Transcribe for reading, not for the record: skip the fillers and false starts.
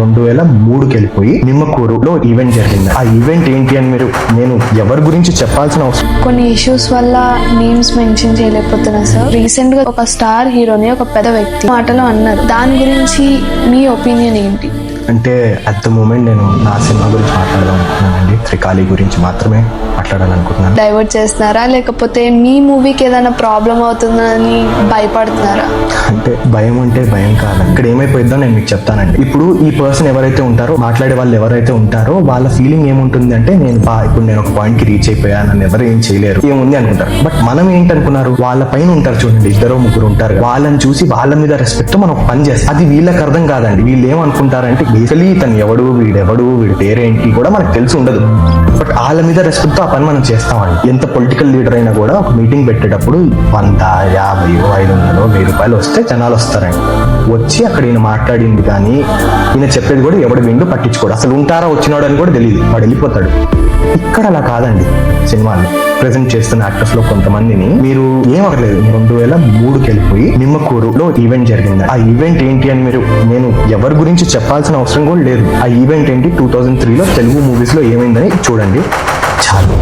2003కి వెళ్ళిపోయి నిమ్మకూరులో ఈవెంట్ జరిగింది. ఆ ఈవెంట్ ఏంటి అని నేను ఎవరి గురించి చెప్పాల్సిన అవసరం. కొన్ని ఇష్యూస్ వల్ల నేమ్స్ మెన్షన్ చేయలేకపోతున్నా సార్. రీసెంట్ గా ఒక స్టార్ హీరోని ఒక పెద్ద వ్యక్తి మాటలో అన్నారు. దాని గురించి మీ ఒపీనియన్ ఏంటి? అంటే అట్ ద మూమెంట్ నేను నా సినిమా గురించి మాట్లాడాలనుకుంటున్నానండి. త్రికాళి గురించి మాత్రమే మాట్లాడాలనుకుంటున్నాను. డైవర్ట్ చేస్తున్నారా లేకపోతే మీ మూవీకి ఏదైనా ప్రాబ్లం అవుతుందని భయపడుతున్నారా? అంటే భయం అంటే భయం కాదు. ఇక్కడ ఏమైపోయిందో నేను మీకు చెప్తానండి. ఇప్పుడు ఈ పర్సన్ ఎవరైతే ఉంటారో, మాట్లాడే వాళ్ళు ఎవరైతే ఉంటారో వాళ్ళ ఫీలింగ్ ఏముంటుంది అంటే ఇప్పుడు నేను ఒక పాయింట్ కి రీచ్ అయిపోయాను, నన్ను ఎవరు ఏం చేయలేరు, ఏముంది అనుకుంటారు. బట్ మనం ఏంటనుకున్నారు, వాళ్ళ పైన ఉంటారు చూడండి, 2-3 ఉంటారు. వాళ్ళని చూసి వాళ్ళ మీద రెస్పెక్ట్ మనం ఒక పని చేస్తాం. అది వీళ్ళకి అర్థం కాదండి. వీళ్ళు ఏమనుకుంటారంటే బేసికలీ తను ఎవడు, వీడి పేరేంటి కూడా మనకు తెలిసి ఉండదు. బట్ వాళ్ళ మీద రెస్పెక్ట్ తో ఆ పని మనం చేస్తామండి. ఎంత పొలిటికల్ లీడర్ అయినా కూడా ఒక మీటింగ్ పెట్టేటప్పుడు 100, 50, 500, 1000 రూపాయలు వస్తే జనాలు వస్తారండి. వచ్చి అక్కడ ఈయన మాట్లాడింది కానీ ఈయన చెప్పేది కూడా ఎవడు విండు పట్టించుకోడు. అసలు ఉంటారా వచ్చినాడు అని కూడా తెలియదు, వాడు వెళ్ళిపోతాడు. ఇక్కడ అలా కాదండి. సినిమాలు ప్రెజెంట్ చేస్తున్న యాక్టర్స్ లో కొంతమందిని మీరు ఏమవలేదు. 2003కి వెళ్ళిపోయి నిమ్మకూరులో ఈవెంట్ జరిగింది. ఆ ఈవెంట్ ఏంటి అని నేను ఎవరి గురించి చెప్పాల్సిన అవసరం కూడా లేదు. ఆ ఈవెంట్ ఏంటి, 2003లో తెలుగు మూవీస్ లో ఏమైందని చూడండి చాలు.